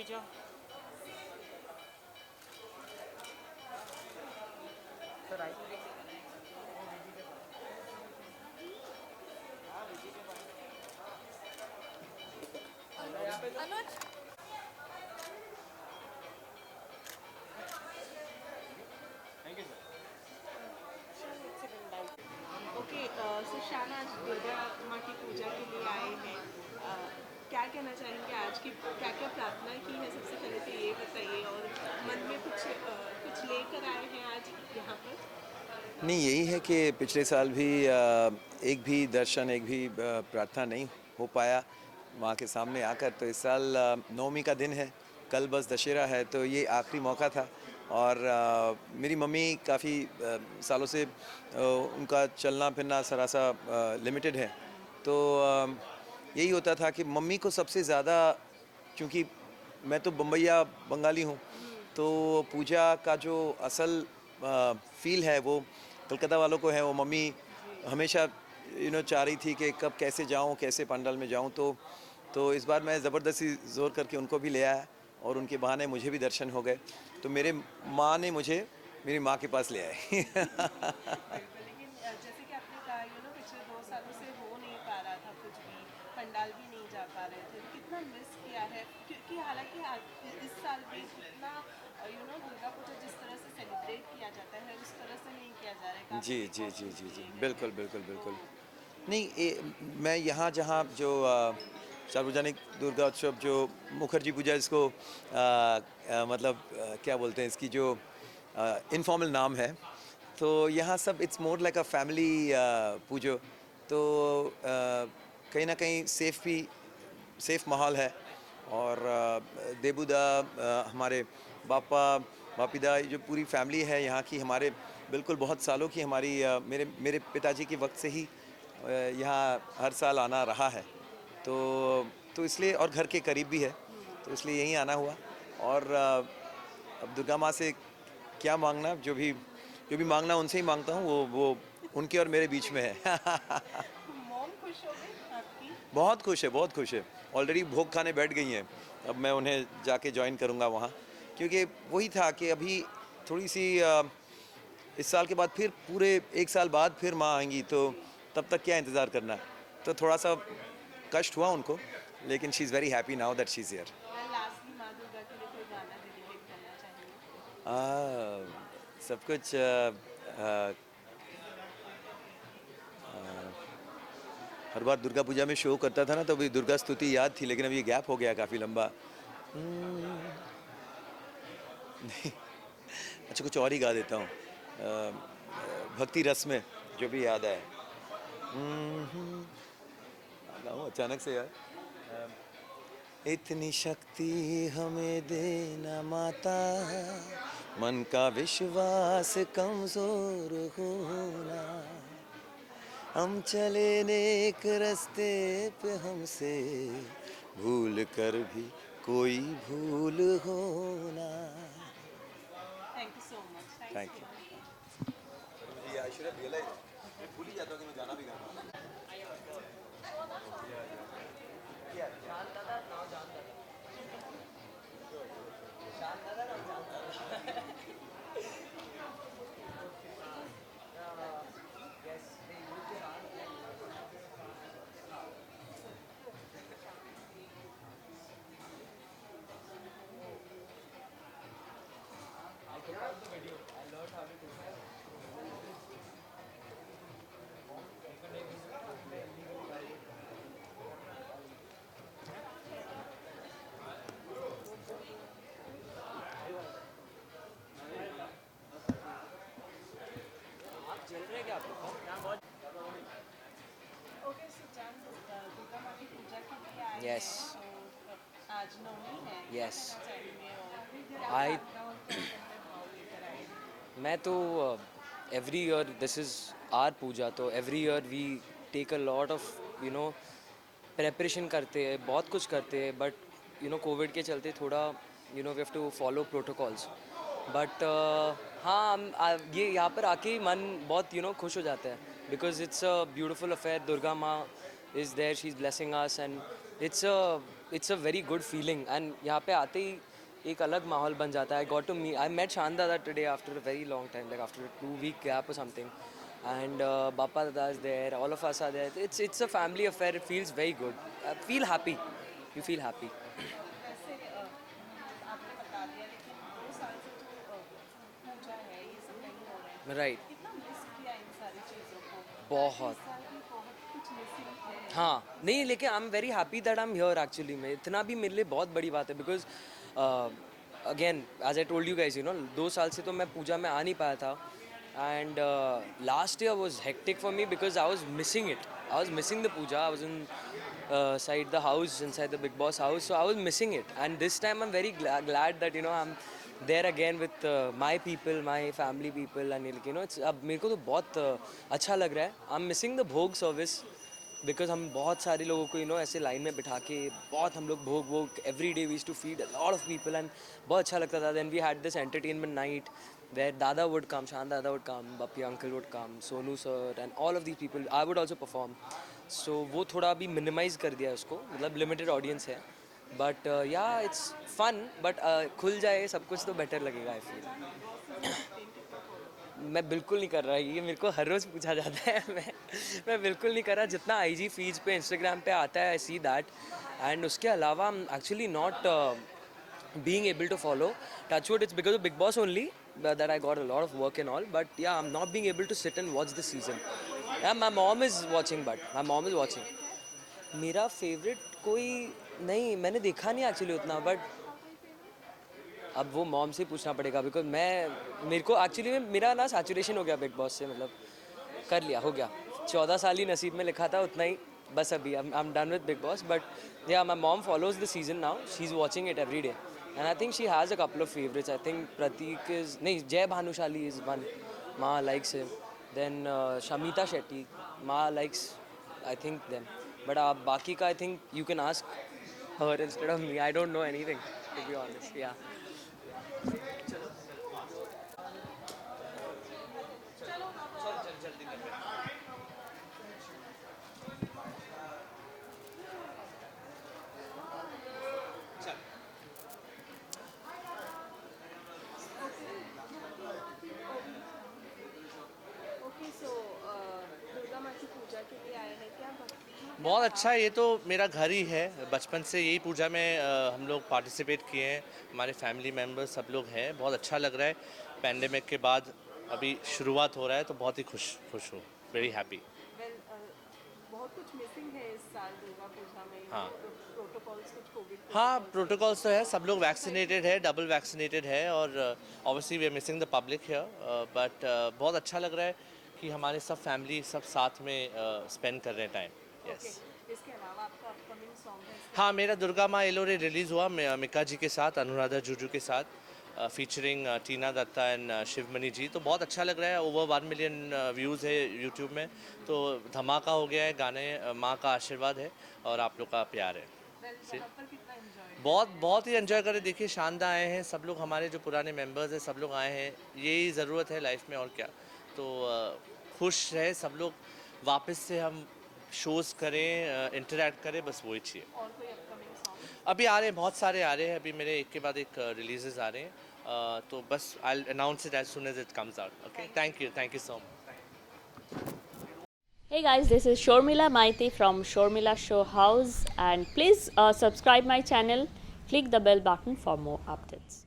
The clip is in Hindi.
जाओ। Sir I Anuj. Thank you sir. Okay, so Shaan आज दुर्गा माँ की पूजा के लिए आए हैं। क्या कहना चाहेंगे, आज की क्या क्या प्रार्थना की है? सबसे पहले तो ये बताइए, और मन में कुछ लेकर आए हैं आज यहाँ पर? नहीं, यही है कि पिछले साल भी एक भी दर्शन, एक भी प्रार्थना नहीं हो पाया माँ के सामने आकर। तो इस साल नवमी का दिन है, कल बस दशहरा है, तो ये आखिरी मौका था। और मेरी मम्मी काफ़ी सालों से उनका चलना फिरना सरासा लिमिटेड है। तो यही होता था कि मम्मी को सबसे ज़्यादा, क्योंकि मैं तो बम्बईया बंगाली हूँ, तो पूजा का जो असल फील है वो कलकत्ता वालों को है। वो मम्मी हमेशा चाह रही थी कि कब कैसे जाऊँ, कैसे पंडाल में जाऊँ। तो इस बार मैं ज़बरदस्ती ज़ोर करके उनको भी ले आया और उनके बहाने मुझे भी दर्शन हो गए। तो मेरे माँ ने मुझे मेरी माँ के पास ले आए। बिल्कुल, लेकिन जैसे कि आपने कहा, पिछले 2 सालों से हो नहीं पा रहा था कुछ भी, पंडाल भी नहीं जा पा रहे थे, तो कितना मिस किया है। क्योंकि हालांकि इस साल भी कितना दुर्गा पूजा जिस तरह से सेलिब्रेट किया जाता है उस तरह से नहीं किया जा रहा है, काफ़ी जी जी जी जी प्रिकॉशंस जी, लिए गए बिल्कुल हैं। बिल्कुल तो बिल्कुल। नहीं, मैं यहाँ जहाँ जो सार्वजनिक दुर्गा उत्सव जो मुखर्जी पूजा, इसको मतलब क्या बोलते हैं, इसकी जो इनफॉर्मल नाम है, तो यहाँ सब it's more like a family pujo. तो कहीं ना कहीं सेफ माहौल है। और देबूदा, हमारे बापा बापीदा, ये जो पूरी फैमिली है यहाँ की, हमारे बिल्कुल बहुत सालों की हमारी, मेरे मेरे पिताजी के वक्त से ही यहाँ हर साल आना रहा है। तो तो इसलिए, और घर के करीब भी है, तो इसलिए यहीं आना हुआ। और अब दुर्गा माँ से क्या मांगना, जो भी मांगना उनसे ही मांगता हूँ, वो उनके और मेरे बीच में है। मॉम खुश हो गई आपकी? बहुत खुश है, बहुत खुश है। ऑलरेडी भोग खाने बैठ गई हैं। अब मैं उन्हें जाके ज्वाइन करूँगा वहाँ, क्योंकि वही था कि अभी थोड़ी सी इस साल के बाद फिर पूरे 1 साल बाद फिर माँ आएंगी, तो जी। तब तक क्या इंतज़ार करना है। तो थोड़ा सा कष्ट हुआ उनको, लेकिन she is very happy now that she is here. Lastly माँ दुर्गा के लिए कोई गाना डेडिकेट करना चाहेंगे? सब कुछ हर बार दुर्गा पूजा में शो करता था ना, तो अभी दुर्गा स्तुति याद थी, लेकिन अब ये गैप हो गया काफ़ी लंबा। अच्छा, कुछ और ही गा देता हूँ, भक्ति रस में जो भी याद आए। गाऊँ अचानक से यार। इतनी शक्ति हमें देना माता, मन का विश्वास कमजोर होना, हम चले नेक रास्ते पे हमसे भूल कर भी कोई भूल होना। Thank you so much, thank thank you. You. मुझे आई शुड हैव रियलाइज्ड, मैं भूल ही जाता हूँ कि मैं गाना भी गाना हूँ। चल रहे क्या आप लोग? यहाँ बहुत ओके, सो जान, दुर्गा माँ की पूजा के लिए आए यस हैं, तो आज नवमी है, क्या यस कहना चाहेंगे और क्या आई प्रार्थना और क्या मन में भाव लेकर आए हैं? मैं तो every year this is our puja, तो every year we take a lot of preparation करते हैं, बहुत कुछ करते हैं, बट कोविड के चलते थोड़ा we have to follow protocols. But हाँ, ये यहाँ पर आके ही मन बहुत खुश हो जाता है, because it's a beautiful affair. Durga Maa is there, she is blessing us, and it's a it's a very good feeling and यहाँ पे आते ही एक अलग माहौल बन जाता है. आई मेट शान दादा today after a very long time, like after 2 week gap or something. And Bappa Dada is there, all of us are there. It's a family affair. It feels very good. Feel happy. You feel happy. वैसे आपने बता दिया, लेकिन 2 साल से जो पूजा है ये सब नहीं हो रहा है, Right. कितना मिस किया इन सारी चीज़ों को? बहुत. इस साल भी बहुत कुछ मिसिंग है. हाँ नहीं, लेकिन I am very happy that I am here actually. में इतना भी मेरे लिए बहुत बड़ी बात है, because again as I told you guys, you know 2 साल से तो मैं पूजा में आ नहीं पाया था. And last year was hectic for me because I was missing it. I was missing the puja. I was inside the house, inside the Bigg Boss house. So I was missing it. And this time I am very glad that you know I am there again with my people, my family people. And you know it's, अब मेरे को तो बहुत अच्छा लग रहा है. आई एम मिसिंग द भोग सर्विस बिकॉज हम बहुत सारे लोगों को ऐसे लाइन में बिठा के बहुत हम लोग भोग every day which to feed a lot of people and बहुत अच्छा लगता था. Then we had this entertainment night where dada would come, Shaan dada would come, Bappi uncle would come, Sonu sir and all of these people. I would also perform. So वो थोड़ा अभी मिनिमाइज कर दिया उसको, मतलब लिमिटेड ऑडियंस है. But yeah it's fun. But खुल जाए सब कुछ तो बेटर लगेगा आई फील. मैं बिल्कुल नहीं कर रहा. ये मेरे को हर रोज़ पूछा जाता है. मैं बिल्कुल नहीं कर रहा. जितना आईजी फीड्स पे, इंस्टाग्राम पे आता है, आई सी दैट. एंड उसके अलावा actually not being able to follow. Touchwood, it's because of Big Boss only that I got a lot of work and all. But yeah, I'm not being able to sit and watch this season. Yeah, my mom is watching, but my mom is watching. मेरा फेवरेट कोई नहीं, मैंने देखा नहीं एक्चुअली उतना. बट अब वो मॉम से पूछना पड़ेगा बिकॉज मेरे को एक्चुअली में मेरा ना सैचुरेशन हो गया बिग बॉस से. मतलब कर लिया, हो गया. 14 साल ही नसीब में लिखा था, उतना ही बस. अभी I am done with Bigg Boss. But yeah my mom follows the season now. She is watching it every day and I think she has a couple of favourites. I think Prateek is नहीं, Jay Bhanushali is one. Maa likes him. Then Shamita Shetty, maa likes I think them. But आप बाकी का I think you can ask her instead of me. I don't know anything to be honest. या ओके, सो दुर्गा माँ की पूजा के लिए आए हैं क्या? भक्ति बहुत अच्छा है. ये तो मेरा घर ही है. बचपन से यही पूजा में हम लोग पार्टिसिपेट किए हैं. हमारे फैमिली मेम्बर्स सब लोग हैं. बहुत अच्छा लग रहा है. पैंडेमिक के बाद अभी शुरुआत हो रहा है तो बहुत ही खुश हूँ. Very happy. वेल, बहुत कुछ मिसिंग है इस साल दुर्गा पूजा में. हाँ. प्रोटोकॉल्स कुछ कोविड. हाँ, प्रोटोकॉल्स तो है. सब लोग वैक्सीनेटेड है, डबल वैक्सीनेटेड है. और obviously we are missing the public here. But बहुत अच्छा लग रहा है कि हमारे सब फैमिली सब साथ में स्पेंड कर रहे हैं टाइम. यस. इसके अलावा आपका अपकमिंग सॉन्ग है हाँ, मेरा दुर्गा माँ एलोरे रिलीज़ हुआ मिका जी के साथ, अनुराधा जुजू के साथ, फीचरिंग टीना दत्ता एंड शिवमणि जी. तो बहुत अच्छा लग रहा है. ओवर 1 मिलियन व्यूज़ है यूट्यूब में. तो धमाका हो गया है. गाने माँ का आशीर्वाद है और आप लोग का प्यार है. वहाँ पर कितना एंजॉय? बहुत ही एंजॉय करें. देखिए, शानदार आए हैं सब लोग. हमारे जो पुराने मेंबर्स हैं सब लोग आए हैं. यही ज़रूरत है लाइफ में और क्या. तो खुश रहे सब लोग. वापस से हम शोज़ करें, इंटरेक्ट करें, बस वही चाहिए. और कोई अपकमिंग सॉन्ग? अभी आ रहे हैं, बहुत सारे आ रहे हैं. अभी मेरे एक के बाद एक रिलीजेस आ रहे हैं. तो बस I announce it as soon as it comes out. Okay, thank you so much. Hey guys, this is Shormila Maiti from Shormila Show House, and please subscribe my channel, click the bell button for more updates.